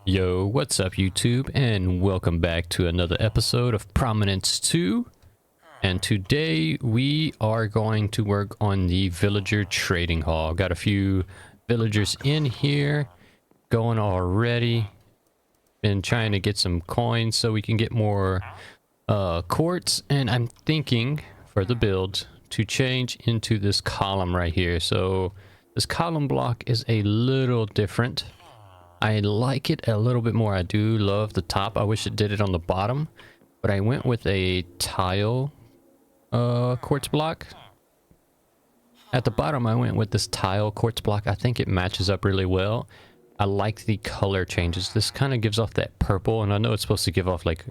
Yo, what's up YouTube, and welcome back to another episode of Prominence 2. And today we are going to work on the villager trading hall. Got a few villagers in here going already. Been trying to get some coins so we can get more quartz, and I'm thinking for the build to change into this column right here. So this column block is a little different. I like it a little bit more. I do love the top. I wish it did it on the bottom, but I went with a tile quartz block. At the bottom, I went with this tile quartz block. I think it matches up really well. I like the color changes. This kind of gives off that purple, and I know it's supposed to give off like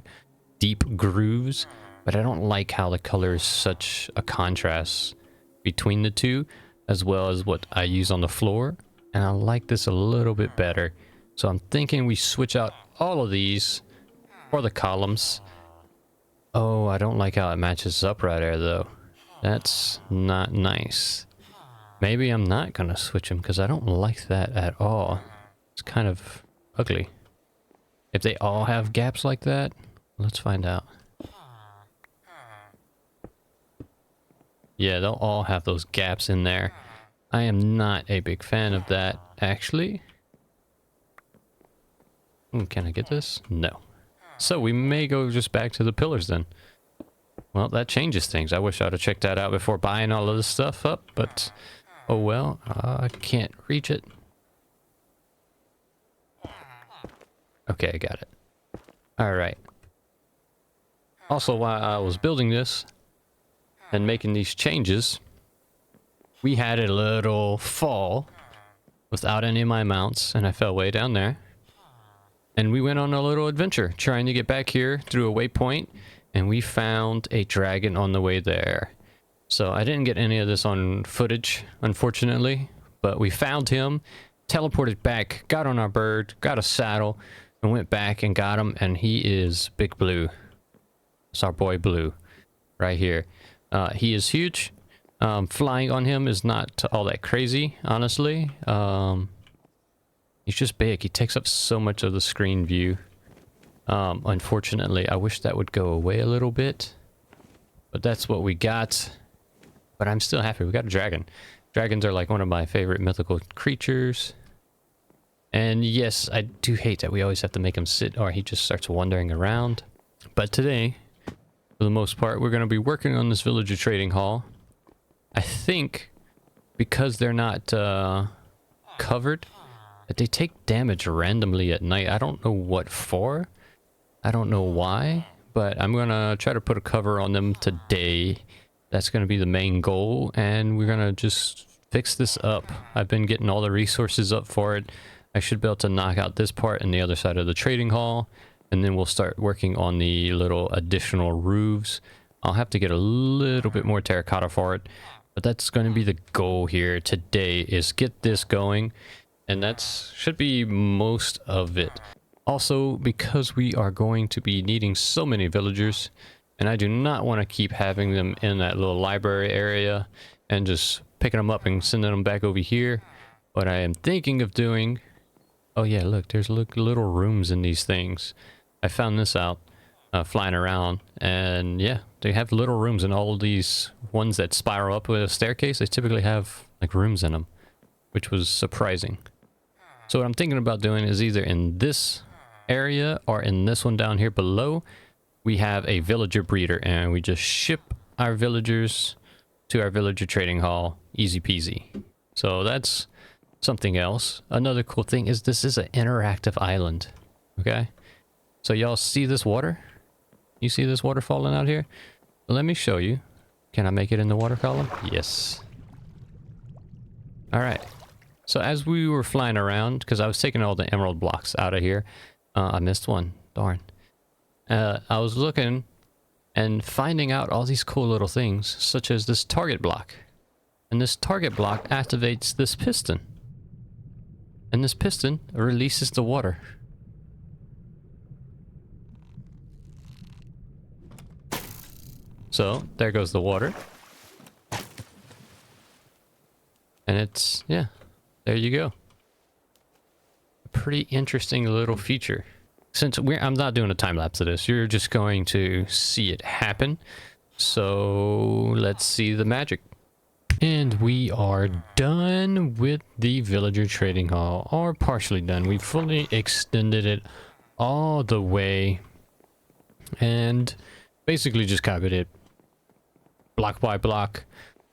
deep grooves, but I don't like how the color is such a contrast between the two, as well as what I use on the floor. And I like this a little bit better. So I'm thinking we switch out all of these for the columns. Oh, I don't like how it matches up right there, though. That's not nice. Maybe I'm not going to switch them because I don't like that at all. It's kind of ugly. If they all have gaps like that, let's find out. Yeah, they'll all have those gaps in there. I am not a big fan of that, actually. Can I get this? No. So we may go just back to the pillars then. Well, that changes things. I wish I'd have checked that out before buying all of this stuff up, but oh well. I can't reach it. Okay, I got it. Alright. Also, while I was building this and making these changes, we had a little fall without any of my mounts, and I fell way down there. And we went on a little adventure trying to get back here through a waypoint, and we found a dragon on the way there. So I didn't get any of this on footage, unfortunately, but we found him, teleported back, got on our bird, got a saddle, and went back and got him, and he is Big Blue. It's our boy Blue right here. He is huge. Flying on him is not all that crazy, honestly. He's just big. He takes up so much of the screen view. Unfortunately, I wish that would go away a little bit. But that's what we got. But I'm still happy. We got a dragon. Dragons are like one of my favorite mythical creatures. And yes, I do hate that we always have to make him sit or he just starts wandering around. But today, for the most part, we're going to be working on this villager trading hall. I think because they're not covered, that they take damage randomly at night. I don't know what for. I don't know why, but I'm gonna try to put a cover on them today. That's gonna be the main goal, and we're gonna just fix this up. I've been getting all the resources up for it. I should be able to knock out this part and the other side of the trading hall, and then we'll start working on the little additional roofs. I'll have to get a little bit more terracotta for it, but that's going to be the goal here today, is get this going. And that should be most of it. Also, because we are going to be needing so many villagers, and I do not want to keep having them in that little library area and just picking them up and sending them back over here. What I am thinking of doing... Oh yeah, look, there's little rooms in these things. I found this out flying around, and yeah, they have little rooms in all of these ones that spiral up with a staircase. They typically have like rooms in them, which was surprising. So what I'm thinking about doing is either in this area or in this one down here below, we have a villager breeder, and we just ship our villagers to our villager trading hall, easy peasy. So that's something else. Another cool thing is this is an interactive island. Okay, so y'all see this water? You see this water falling out here? Let me show you. Can I make it in the water column? Yes. All right. So as we were flying around, because I was taking all the emerald blocks out of here, I missed one. Darn. I was looking and finding out all these cool little things, such as this target block. And this target block activates this piston. And this piston releases the water. So there goes the water. And it's, yeah, there you go. pretty interesting little feature. Since I'm not doing a time lapse of this, you're just going to see it happen. So let's see the magic. And we are done with the villager trading hall, or partially done. We fully extended it all the way and basically just copied it block by block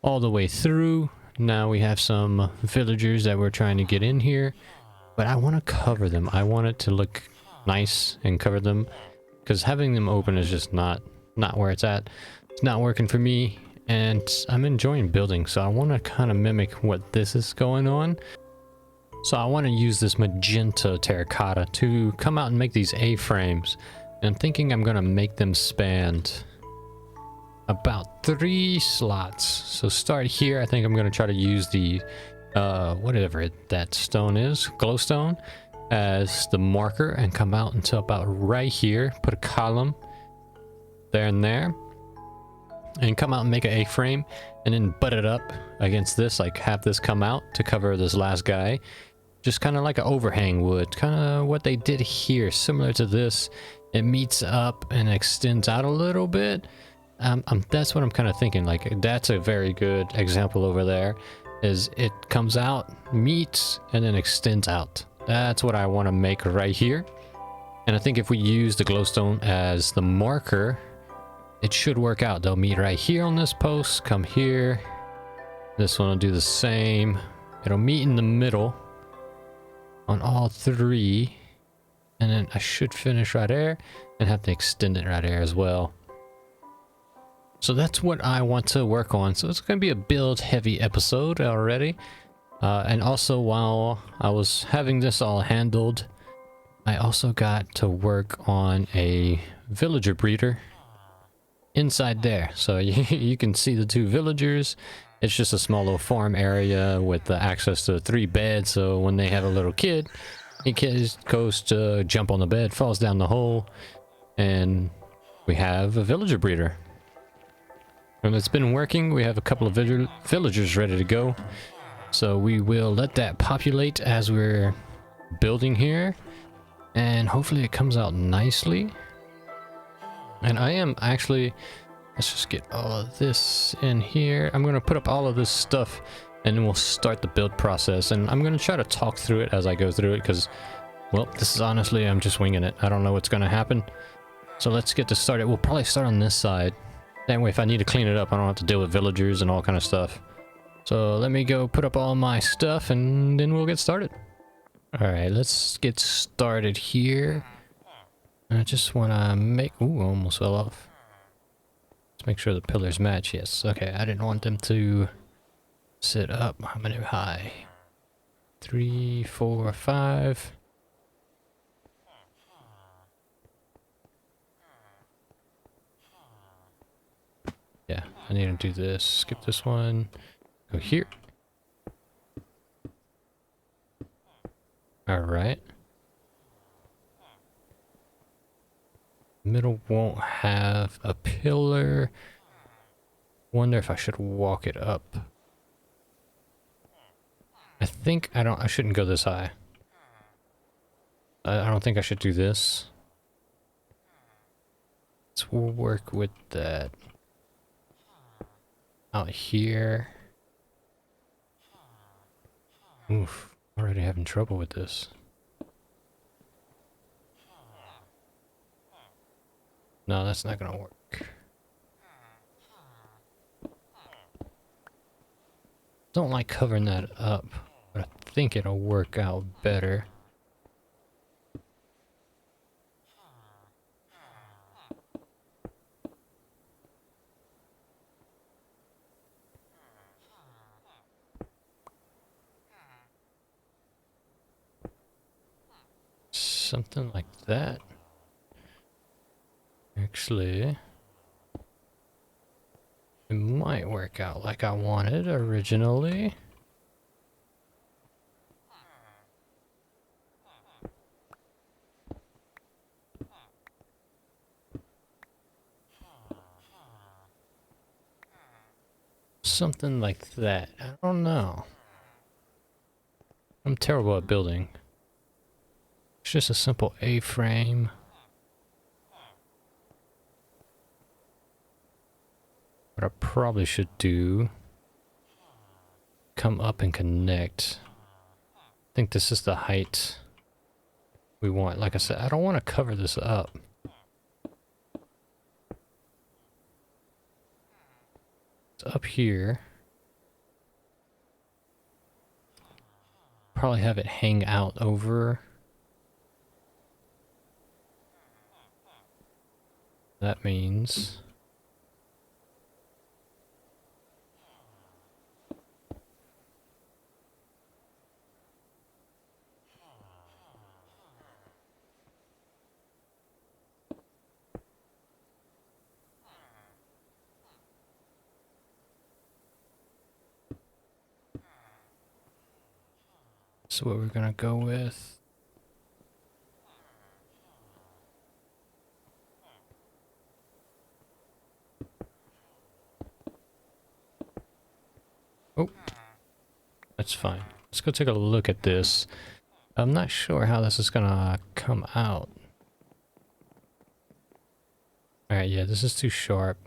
all the way through. Now we have some villagers that we're trying to get in here, but I want to cover them. I want it to look nice and cover them, because having them open is just not where it's at. It's not working for me, and I'm enjoying building, so I want to kind of mimic what this is going on. So I want to use this magenta terracotta to come out and make these A-frames, and I'm thinking I'm going to make them span about 3 slots. So start here. I think I'm going to try to use the whatever that stone is, glowstone, as the marker, and come out until about right here. Put a column there and there, and come out and make an A-frame, and then butt it up against this, like have this come out to cover this last guy, just kind of like an overhang would, kind of what they did here, similar to this. It meets up and extends out a little bit. That's what I'm kind of thinking. Like, that's a very good example over there, is it comes out, meets, and then extends out. That's what I want to make right here. And I think if we use the glowstone as the marker, it should work out. They'll meet right here on this post, come here. This one will do the same. It'll meet in the middle on all 3. And then I should finish right there and have to extend it right there as well. So that's what I want to work on. So it's going to be a build heavy episode already. And also, while I was having this all handled, I also got to work on a villager breeder inside there. So you can see the 2 villagers. It's just a small little farm area with access to 3 beds. So when they have a little kid, he goes to jump on the bed, falls down the hole, and we have a villager breeder. And it's been working. We have a couple of villagers ready to go. So we will let that populate as we're building here, and hopefully it comes out nicely. And I am actually, let's just get all of this in here. I'm going to put up all of this stuff, and then we'll start the build process. And I'm going to try to talk through it as I go through it, because, well, this is honestly, I'm just winging it. I don't know what's going to happen. So let's get this started. We'll probably start on this side. That way, if I need to clean it up, I don't have to deal with villagers and all kind of stuff. So let me go put up all my stuff, and then we'll get started. Alright, let's get started here. I just want to make... Ooh, almost fell off. Let's make sure the pillars match. Yes, okay. I didn't want them to sit up. How many high? 3, 4, 5. Yeah, I need to do this. Skip this one. Go here. Alright. Middle won't have a pillar. Wonder if I should walk it up. I think I shouldn't go this high. I don't think I should do this. Let's work with that out here. Oof, already having trouble with this. No, that's not gonna work. Don't like covering that up, but I think it'll work out better. Something like that. Actually, it might work out like I wanted originally. Something like that. I don't know. I'm terrible at building. It's just a simple A-frame. What I probably should do, come up and connect. I think this is the height we want. Like I said, I don't want to cover this up. It's up here. Probably have it hang out over. That means that's what we're gonna go with. Oh, that's fine. Let's go take a look at this. I'm not sure how this is gonna come out. Alright, yeah, this is too sharp.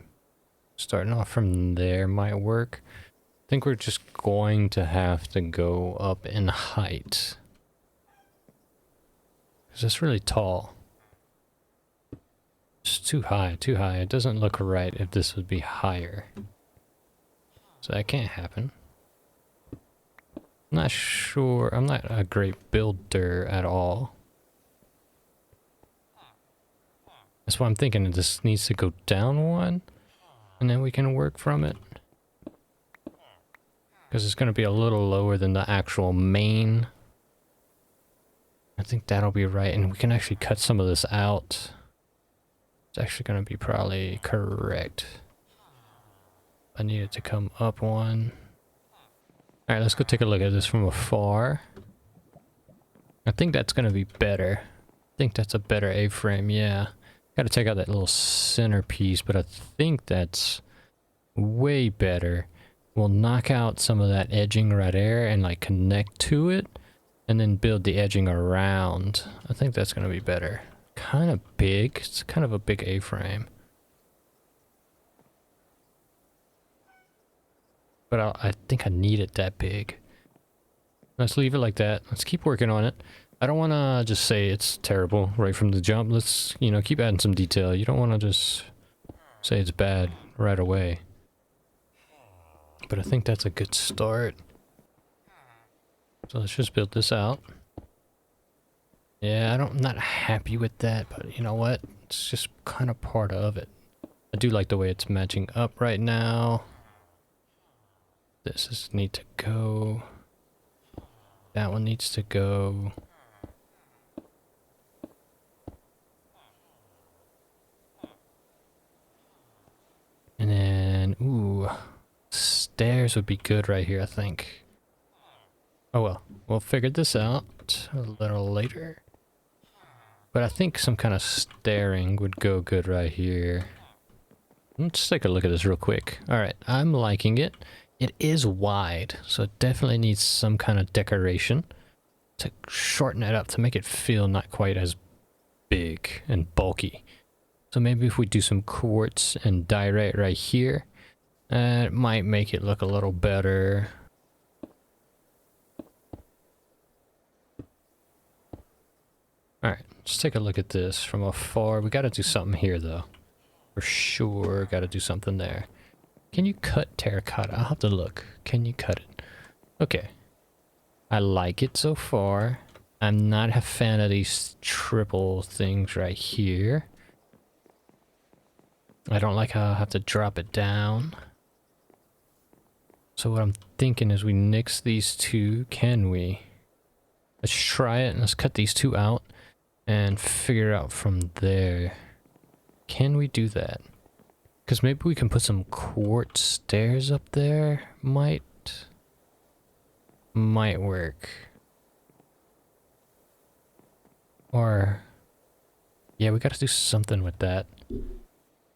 Starting off from there might work. I think we're just going to have to go up in height. Because it's really tall. It's too high, too high. It doesn't look right if this would be higher. So that can't happen. I'm not sure. I'm not a great builder at all. That's why I'm thinking this needs to go down one. And then we can work from it. Because it's going to be a little lower than the actual main. I think that'll be right. And we can actually cut some of this out. It's actually going to be probably correct. I need it to come up one. Alright, let's go take a look at this from afar. I think that's going to be better. I think that's a better A-frame, yeah. Got to take out that little centerpiece, but I think that's way better. We'll knock out some of that edging right there and like connect to it. And then build the edging around. I think that's going to be better. Kind of big. It's kind of a big A-frame. But I think I need it that big. Let's leave it like that. Let's keep working on it. I don't want to just say it's terrible right from the jump. Let's, you know, keep adding some detail. You don't want to just say it's bad right away. But I think that's a good start. So let's just build this out. Yeah, I'm not happy with that, but you know what? It's just kind of part of it. I do like the way it's matching up right now. This is need to go. That one needs to go. And then, ooh, stairs would be good right here, I think. Oh well, we'll figure this out a little later. But I think some kind of stairing would go good right here. Let's take a look at this real quick. Alright, I'm liking it. It is wide, so it definitely needs some kind of decoration to shorten it up to make it feel not quite as big and bulky. So maybe if we do some quartz and diorite right here, it might make it look a little better. Alright, let's take a look at this from afar. We gotta do something here though. For sure, gotta do something there. Can you cut terracotta? I'll have to look. Can you cut it? Okay. I like it so far. I'm not a fan of these triple things right here. I don't like how I have to drop it down. So what I'm thinking is we nix these two. Can we? Let's try it and let's cut these two out and figure out from there. Can we do that? Because maybe we can put some quartz stairs up there. Might work. Or, yeah, we gotta do something with that.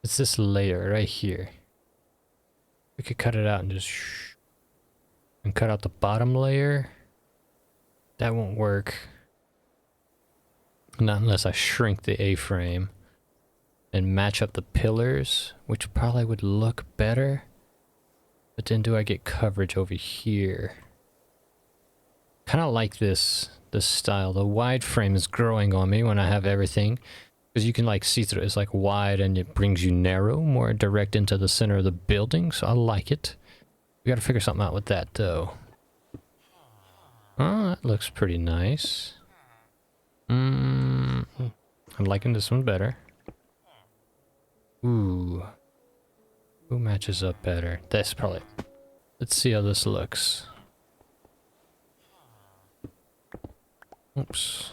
It's this layer right here. We could cut it out and just and cut out the bottom layer. That won't work. Not unless I shrink the A-frame and match up the pillars, which probably would look better. But then do I get coverage over here? Kind of like this style. The wide frame is growing on me when I have everything. Because you can like see through it. It's like wide and it brings you narrow, more direct into the center of the building. So I like it. We gotta figure something out with that though. Oh, that looks pretty nice. I'm liking this one better. Ooh. Who matches up better? That's probably... Let's see how this looks. Oops.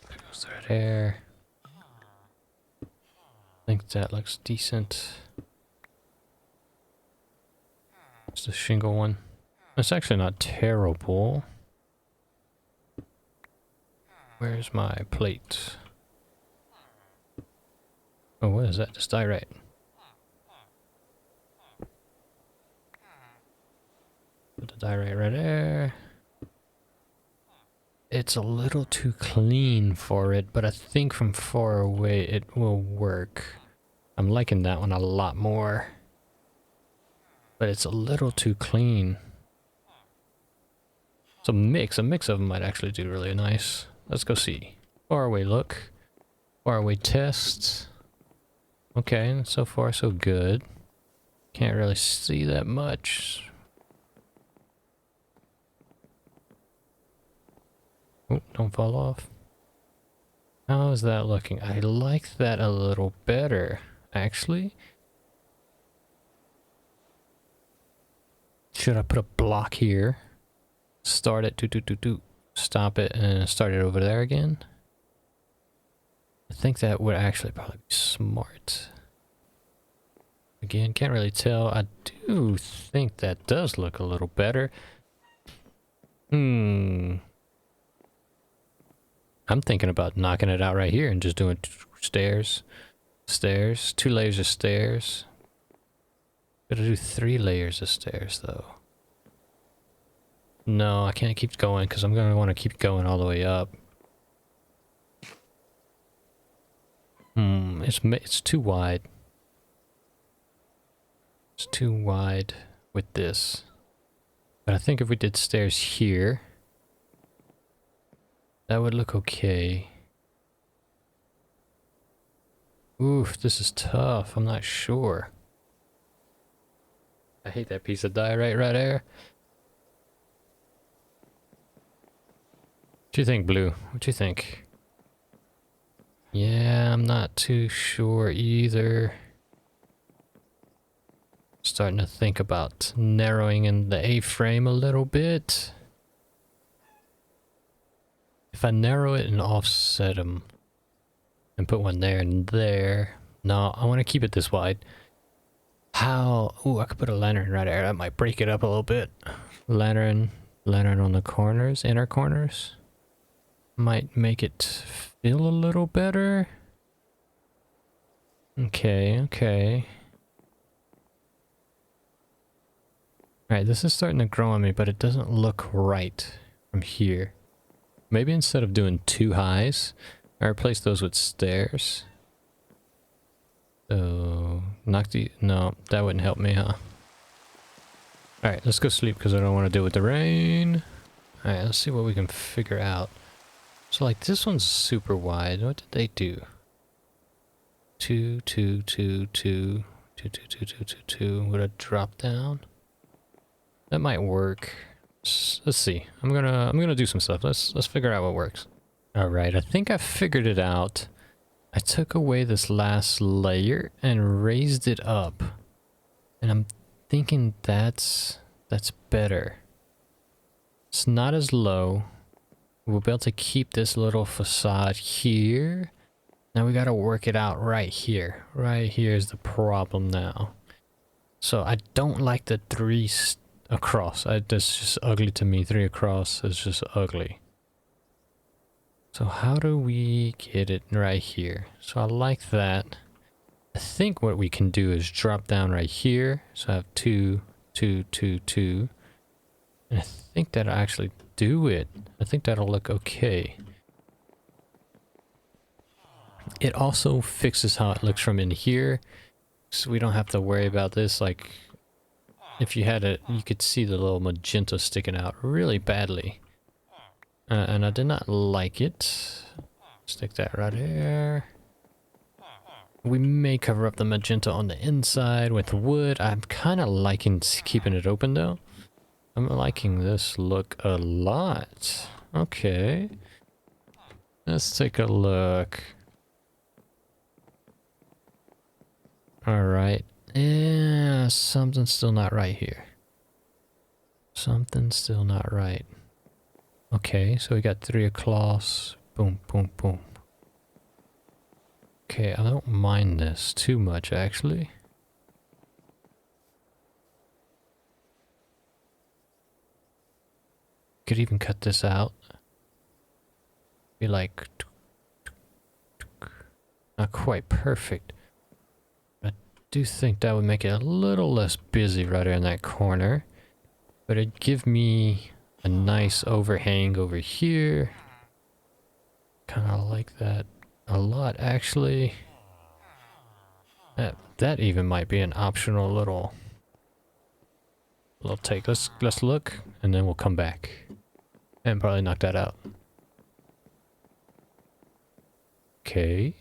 There goes that there. I think that looks decent. It's the shingle one. It's actually not terrible. Where's my plate? Oh, what is that? Just diorite. Put the diorite right there. It's a little too clean for it, but I think from far away it will work. I'm liking that one a lot more. But it's a little too clean. It's a mix of them might actually do really nice. Let's go see. Far away look. Far away test. Okay, so far so good. Can't really see that much. Oh, don't fall off. How is that looking? I like that a little better, actually. Should I put a block here? Start it, stop it, and start it over there again? I think that would actually probably be smart. Again, can't really tell. I do think that does look a little better. I'm thinking about knocking it out right here and just doing stairs. 2 layers of stairs. Gotta do 3 layers of stairs though. No, I can't keep going because I'm gonna want to keep going all the way up. It's too wide. It's too wide with this. But I think if we did stairs here, that would look okay. Oof, this is tough. I'm not sure. I hate that piece of diorite right there. What do you think, Blue? What do you think? Yeah, I'm not too sure either. Starting to think about narrowing in the A-frame a little bit. If I narrow it and offset them and put one there and there. No, I want to keep it this wide. How? Ooh, I could put a lantern right there. That might break it up a little bit. Lantern on the corners, inner corners. Might make it feel a little better. Okay. Alright, this is starting to grow on me, but it doesn't look right from here. Maybe instead of doing 2 highs, I replace those with stairs. So, no, that wouldn't help me, huh? Alright, let's go sleep because I don't want to deal with the rain. Alright, let's see what we can figure out. So, like, this one's super wide. What did they do? 2, 2, 2, 2, 2, 2, 2, 2, 2, 2. Would it drop down? That might work. Let's see. I'm gonna do some stuff. Let's figure out what works. All right, I think I figured it out. I took away this last layer and raised it up, and I'm thinking that's better. It's not as low. We'll be able to keep this little facade here. Now we gotta work it out right here. Right here is the problem now. So I don't like the 3 across. That's just ugly to me. 3 across is just ugly. So how do we get it right here? So I like that. I think what we can do is drop down right here. So I have 2, 2, 2, 2. And I think that actually do it. I think that'll look okay. It also fixes how it looks from in here, so we don't have to worry about this. Like, if you had it, you could see the little magenta sticking out really badly. And I did not like it. Stick that right here. We may cover up the magenta on the inside with wood. I'm kind of liking keeping it open though. I'm liking this look a lot. Okay. Let's take a look. Alright. Yeah, something's still not right here. Something's still not right. Okay, so we got 3 o'clocks. Boom, boom, boom. Okay, I don't mind this too much, actually. Could even cut this out. Be like... not quite perfect. I do think that would make it a little less busy right in that corner. But it'd give me a nice overhang over here. Kind of like that a lot, actually. That even might be an optional little take. Let's look, and then we'll come back and probably knock that out. Okay,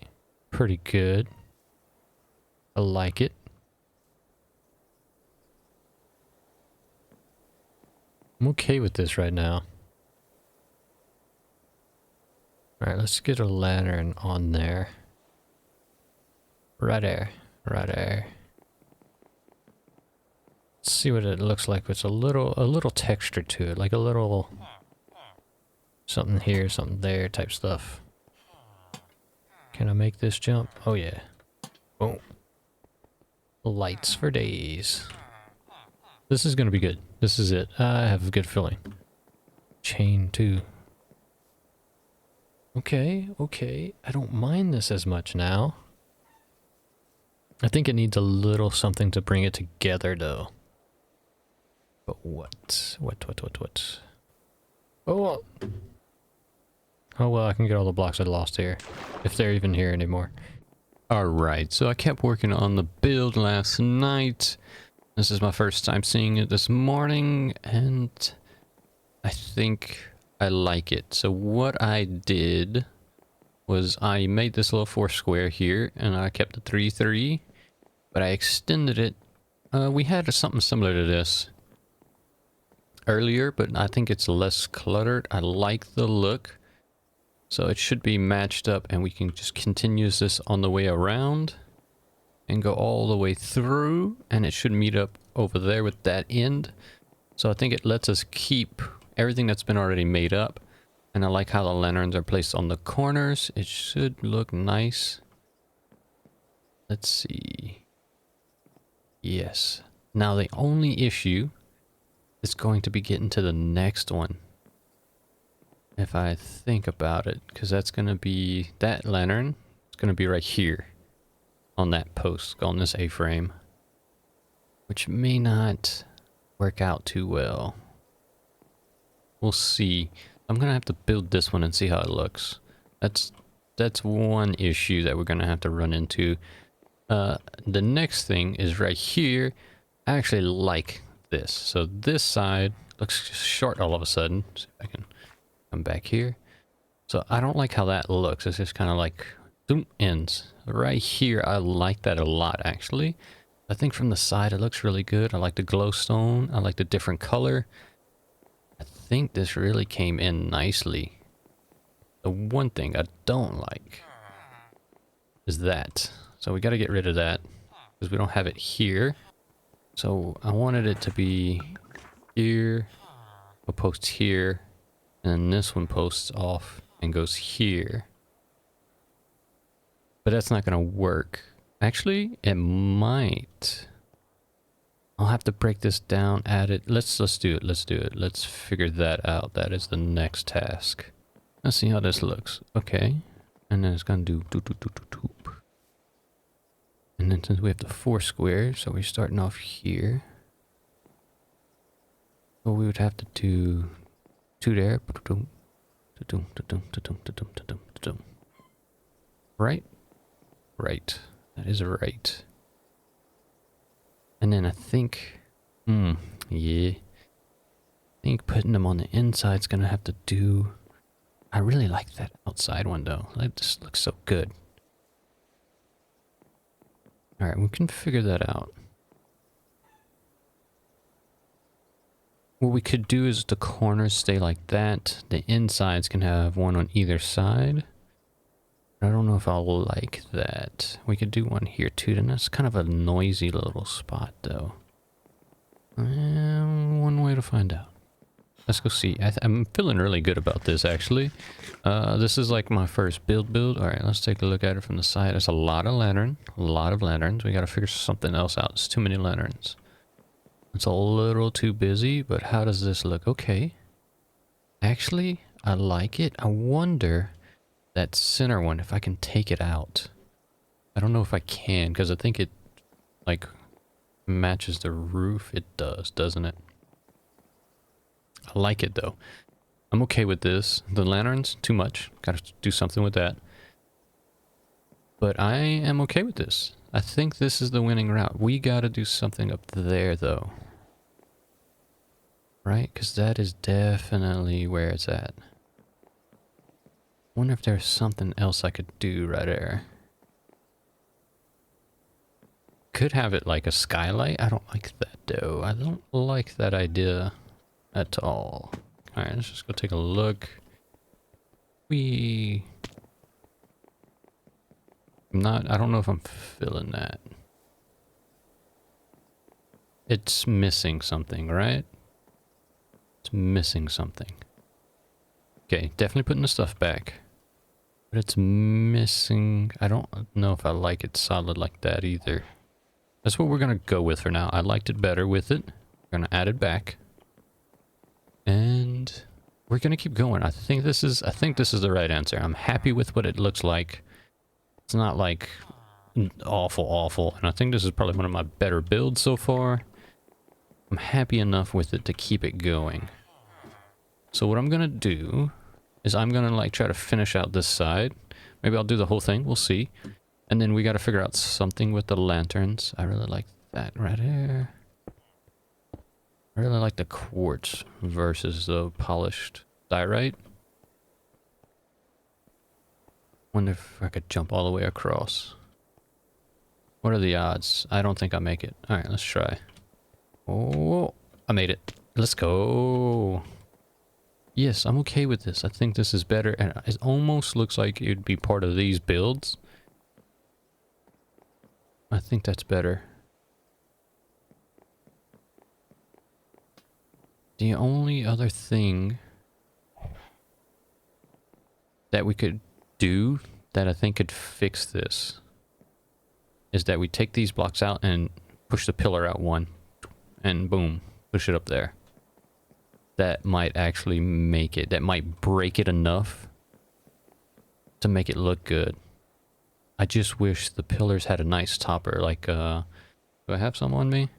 pretty good. I like it. I'm okay with this right now. Alright, let's get a lantern on there. Right there. Right there. Let's see what it looks like with a little texture to it. Like a little... something here, something there type stuff. Can I make this jump? Oh yeah. Boom. Lights for days. This is gonna be good. This is it. I have a good feeling. Chain too. Okay, okay. I don't mind this as much now. I think it needs a little something to bring it together though. But what? What? Oh! Oh well, I can get all the blocks I lost here. If they're even here anymore. Alright, so I kept working on the build last night. This is my first time seeing it this morning, and I think I like it. So what I did was I made this little 4 square here, and I kept the 3-3, but I extended it. We had something similar to this earlier, but I think it's less cluttered. I like the look. So it should be matched up, and we can just continue this on the way around and go all the way through, and it should meet up over there with that end. So I think it lets us keep everything that's been already made up, and I like how the lanterns are placed on the corners. It should look nice. Let's see. Yes. Now the only issue is going to be getting to the next one. If I think about it, because that's going to be that lantern. It's going to be right here on that post, on this A-frame, which may not work out too well. We'll see. I'm going to have to build this one and see how it looks. That's one issue that we're going to have to run into. The next thing is right here. I actually like this. So this side looks short all of a sudden. See if I can come back here. So I don't like how that looks. It's just kind of like boom, ends. Right here, I like that a lot, actually. I think from the side, it looks really good. I like the glowstone. I like the different color. I think this really came in nicely. The one thing I don't like is that. So we got to get rid of that because we don't have it here. So I wanted it to be here, a post here, and then this one posts off and goes here. But that's not going to work. Actually, it might. I'll have to break this down, add it. Let's do it. Let's do it. Let's figure that out. That is the next task. Let's see how this looks. Okay. And then it's going to do doop. And then since we have the 4 squares, so we're starting off here. So we would have to do Two there. Right? Right. That is right. And then I think... yeah. I think putting them on the inside's gonna have to do... I really like that outside one though. That just looks so good. Alright, we can figure that out. What we could do is the corners stay like that. The insides can have one on either side. I don't know if I'll like that. We could do one here too, and that's kind of a noisy little spot though. One way to find out. Let's go see. I'm feeling really good about this actually. This is like my first build. Alright, let's take a look at it from the side. There's a lot of lanterns. We gotta figure something else out. It's too many lanterns. It's a little too busy, but how does this look? Okay. Actually, I like it. I wonder that center one, if I can take it out. I don't know if I can, because I think it, like, matches the roof. It does, doesn't it? I like it, though. I'm okay with this. The lanterns, too much. Gotta do something with that. But I am okay with this. I think this is the winning route. We gotta do something up there, though. Right? Because that is definitely where it's at. Wonder if there's something else I could do right there. Could have it like a skylight. I don't like that, though. I don't like that idea at all. Alright, let's just go take a look. I don't know if I'm feeling that. It's missing something, right? It's missing something. Okay, definitely putting the stuff back. But it's missing... I don't know if I like it solid like that either. That's what we're gonna go with for now. I liked it better with it. We're gonna add it back. And we're gonna keep going. I think this is the right answer. I'm happy with what it looks like. It's not like awful, and I think this is probably one of my better builds so far. I'm happy enough with it to keep it going. So what I'm gonna do is I'm gonna like try to finish out this side. Maybe I'll do the whole thing, we'll see. And then we gotta figure out something with the lanterns. I really like that right here. I really like the quartz versus the polished diorite. Wonder if I could jump all the way across. What are the odds? I don't think I make it. Alright, let's try. Oh, I made it. Let's go. Yes, I'm okay with this. I think this is better. And it almost looks like it would be part of these builds. I think that's better. The only other thing that we could do that I think could fix this is that we take these blocks out and push the pillar out one. And boom, push it up there. That might actually make it, that might break it enough to make it look good. I just wish the pillars had a nice topper, like, do I have some on me?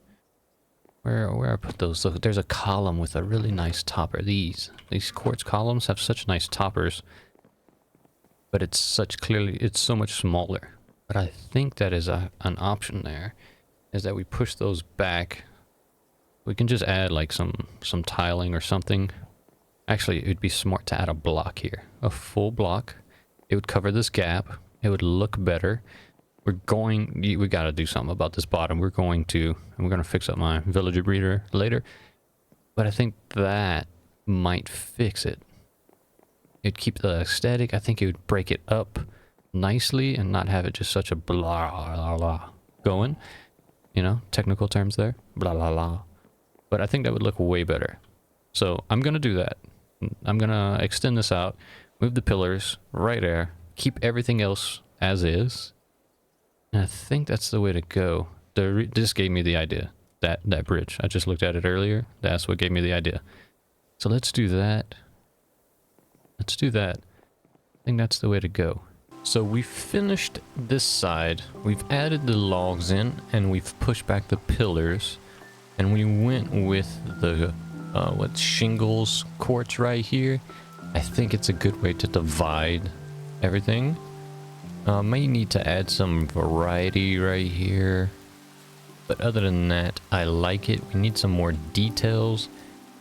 Where I put those? Look, there's a column with a really nice topper. These quartz columns have such nice toppers, but it's so much smaller. But I think that is an option there, is that we push those back. We can just add like some tiling or something. Actually, it would be smart to add a block here, a full block. It would cover this gap. It would look better. We gotta do something about this bottom. We're gonna fix up my villager breeder later. But I think that might fix it. It'd keep the aesthetic. I think it would break it up nicely and not have it just such a blah, blah, blah going. You know, technical terms there. Blah, blah, blah. But I think that would look way better. So I'm gonna do that. I'm gonna extend this out, move the pillars right there, keep everything else as is. And I think that's the way to go. This gave me the idea. That bridge. I just looked at it earlier. That's what gave me the idea. So let's do that. Let's do that. I think that's the way to go. So we finished this side. We've added the logs in and we've pushed back the pillars. And we went with the what shingles quartz right here. I think it's a good way to divide everything. May need to add some variety right here, but other than that, I like it. We need some more details.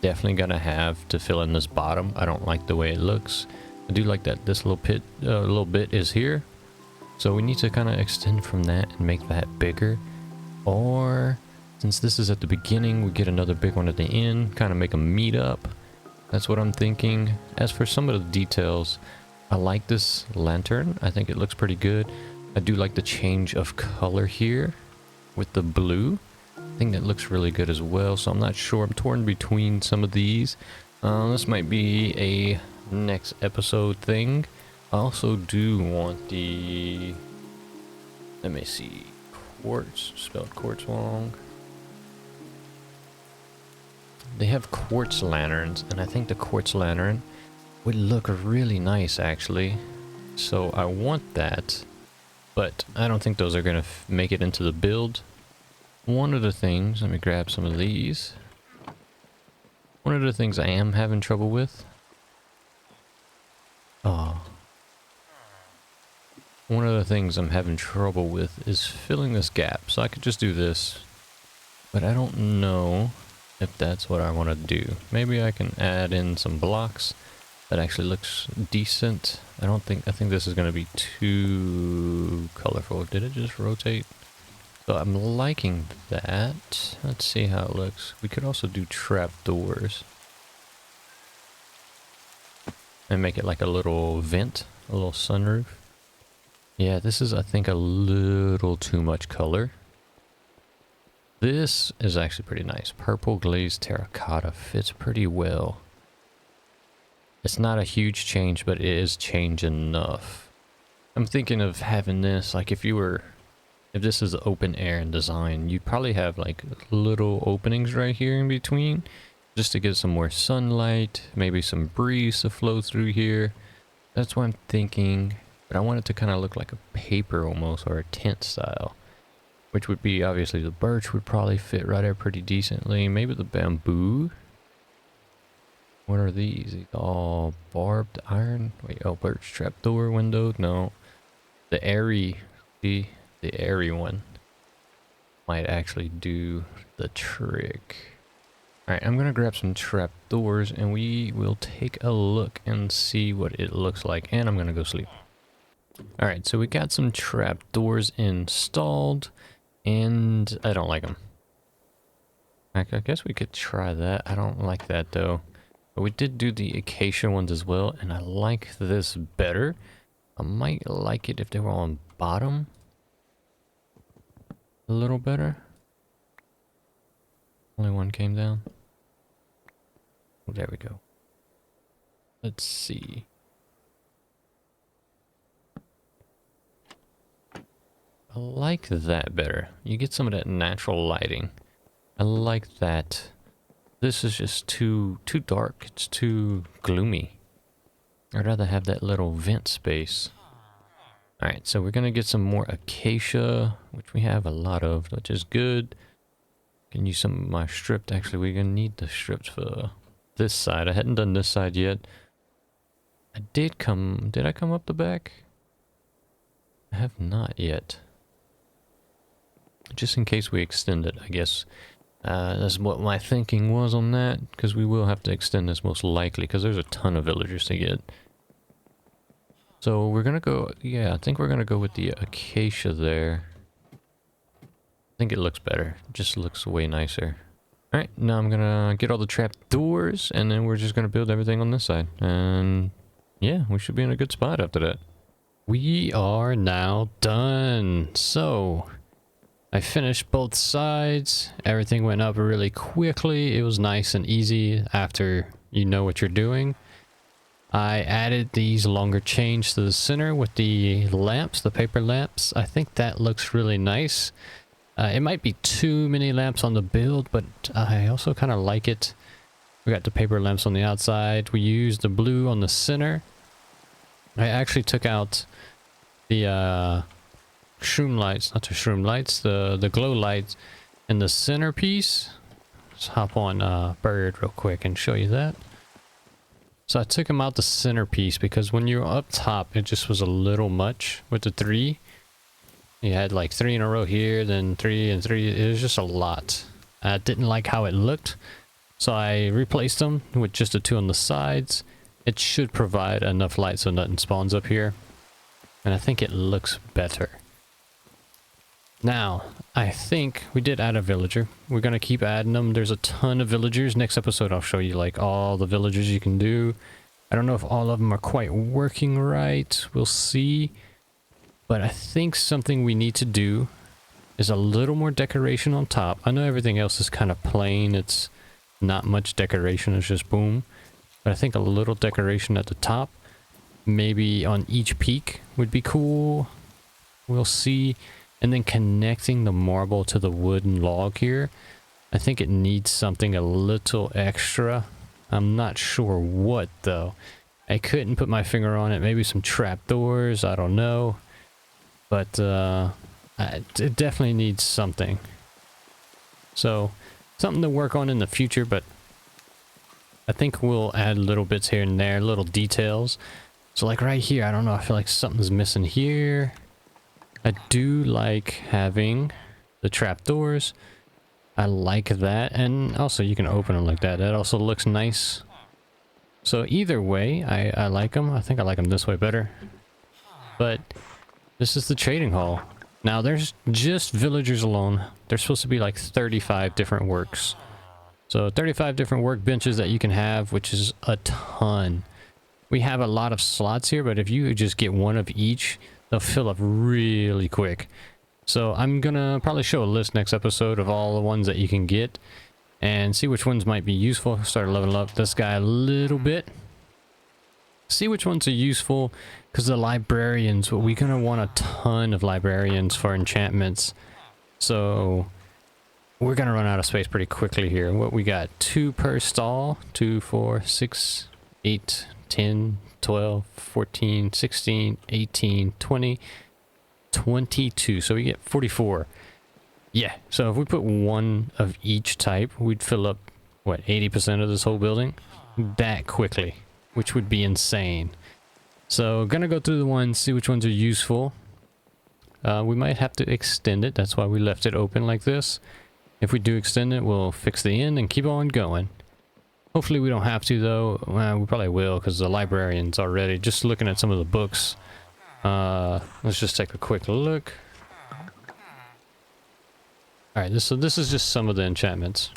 Definitely gonna have to fill in this bottom. I don't like the way it looks. I do like that this little bit is here, so we need to kind of extend from that and make that bigger. Or since this is at the beginning, we get another big one at the end, kind of make them meet up. That's what I'm thinking. As for some of the details, I like this lantern. I think it looks pretty good. I do like the change of color here with the blue. I think that looks really good as well, so I'm not sure. I'm torn between some of these. This might be a next episode thing. I also do want the, let me see, quartz, spelled quartz wrong. They have quartz lanterns, and I think the quartz lantern would look really nice actually. So I want that, but I don't think those are gonna make it into the build. One of the things, let me grab some of these. One of the things I am having trouble with. One of the things I'm having trouble with is filling this gap. So I could just do this, but I don't know if that's what I want to do. Maybe I can add in some blocks that actually looks decent. I think this is going to be too colorful. Did it just rotate? So I'm liking that. Let's see how it looks. We could also do trapdoors and make it like a little vent, a little sunroof. Yeah, this is, I think, a little too much color. This is actually pretty nice. Purple glazed terracotta fits pretty well. It's not a huge change, but it is change enough. I'm thinking of having this, like if this is open air in design, you'd probably have like little openings right here in between, just to get some more sunlight, maybe some breeze to flow through here. That's what I'm thinking. But I want it to kind of look like a paper almost, or a tent style, which would be, obviously the birch would probably fit right there pretty decently. Maybe the bamboo. What are these? These all barbed iron? Wait, oh, birch trapdoor window? No. The airy one might actually do the trick. Alright, I'm gonna grab some trapdoors and we will take a look and see what it looks like. And I'm gonna go sleep. Alright, so we got some trapdoors installed, and I don't like them. I guess we could try that. I don't like that though. But we did do the acacia ones as well, and I like this better. I might like it if they were on bottom. A little better. Only one came down. Oh, there we go. Let's see. I like that better. You get some of that natural lighting. I like that. This is just too dark. It's too gloomy. I'd rather have that little vent space. Alright, so we're gonna get some more acacia, which we have a lot of, which is good. Can use some of my stripped. Actually, we're gonna need the strips for this side. I hadn't done this side yet. Did I come up the back? I have not yet. Just in case we extend it, I guess. That's what my thinking was on that, because we will have to extend this most likely, because there's a ton of villagers to get. So we're gonna go, yeah, I think we're gonna go with the acacia there. I think it looks better. It just looks way nicer. Alright, now I'm gonna get all the trap doors, and then we're just gonna build everything on this side. And yeah, we should be in a good spot after that. We are now done. So I finished both sides. Everything went up really quickly. It was nice and easy after you know what you're doing. I added these longer chains to the center with the lamps, the paper lamps. I think that looks really nice. It might be too many lamps on the build, but I also kind of like it. We got the paper lamps on the outside. We used the blue on the center. I actually took out the shroom lights, not the shroom lights, the glow lights in the centerpiece. Let's hop on bird real quick and show you that. So I took him out the centerpiece because when you're up top, it just was a little much with the 3. You had like 3 in a row here, then 3 and 3. It was just a lot. I didn't like how it looked, so I replaced them with just the 2 on the sides. It should provide enough light so nothing spawns up here, and I think it looks better. Now, I think we did add a villager. We're gonna keep adding them. There's a ton of villagers. Next episode I'll show you like all the villagers you can do. I don't know if all of them are quite working right. We'll see. But I think something we need to do is a little more decoration on top. I know everything else is kind of plain. It's not much decoration. It's just boom. But I think a little decoration at the top, maybe on each peak, would be cool. We'll see. And then connecting the marble to the wooden log here, I think it needs something a little extra. I'm not sure what though. I couldn't put my finger on it. Maybe some trapdoors, I don't know. But it definitely needs something. So something to work on in the future, but I think we'll add little bits here and there, little details. So like right here, I don't know, I feel like something's missing here. I do like having the trapdoors. I like that, and also you can open them like that. That also looks nice. So either way, I like them. I think I like them this way better. But this is the trading hall. Now there's just villagers alone. There's supposed to be like 35 different works. So 35 different workbenches that you can have, which is a ton. We have a lot of slots here, but if you just get one of each, they'll fill up really quick. So I'm gonna probably show a list next episode of all the ones that you can get and see which ones might be useful. Start leveling up this guy a little bit. See which ones are useful, because the librarians, we're gonna want a ton of librarians for enchantments. So we're gonna run out of space pretty quickly here. What we got? 2 per stall. 2, 4, 6, 8, 10, 12, 14, 16, 18, 20, 22. So we get 44. Yeah, so if we put one of each type, we'd fill up, what, 80% of this whole building? That quickly, which would be insane. So gonna go through the ones, see which ones are useful. We might have to extend it. That's why we left it open like this. If we do extend it, we'll fix the end and keep on going. Hopefully we don't have to though. Well, we probably will because the librarian's already. Just looking at some of the books. Let's just take a quick look. Alright, so this is just some of the enchantments.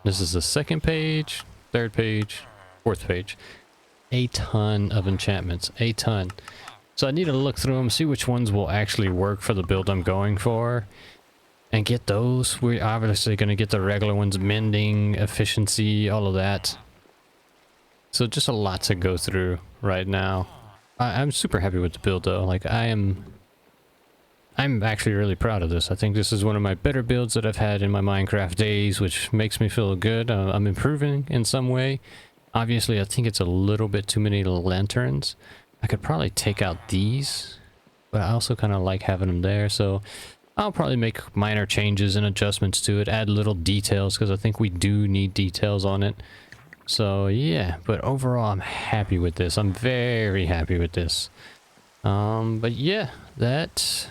This is the 2nd page, 3rd page, 4th page. A ton of enchantments. A ton. So I need to look through them, see which ones will actually work for the build I'm going for. And get those. We're obviously going to get the regular ones, mending, efficiency, all of that. So just a lot to go through right now. I'm super happy with the build though. Like I'm actually really proud of this. I think this is one of my better builds that I've had in my Minecraft days, which makes me feel good. I'm improving in some way. Obviously, I think it's a little bit too many lanterns. I could probably take out these, but I also kind of like having them there. So I'll probably make minor changes and adjustments to it, add little details, because I think we do need details on it. So yeah, but overall I'm happy with this. I'm very happy with this. But yeah, that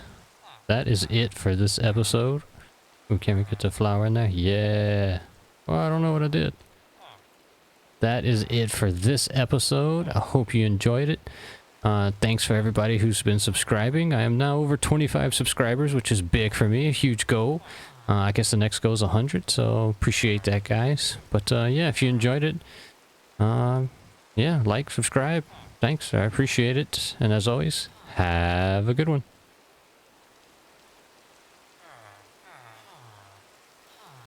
is it for this episode. Ooh, can we get the flower in there? Yeah. Well, I don't know what I did. That is it for this episode. I hope you enjoyed it. Thanks for everybody who's been subscribing. I am now over 25 subscribers, which is big for me, a huge goal. I guess the next goal is 100, so appreciate that, guys. But yeah, if you enjoyed it, yeah, like, subscribe. Thanks, I appreciate it. And as always, have a good one.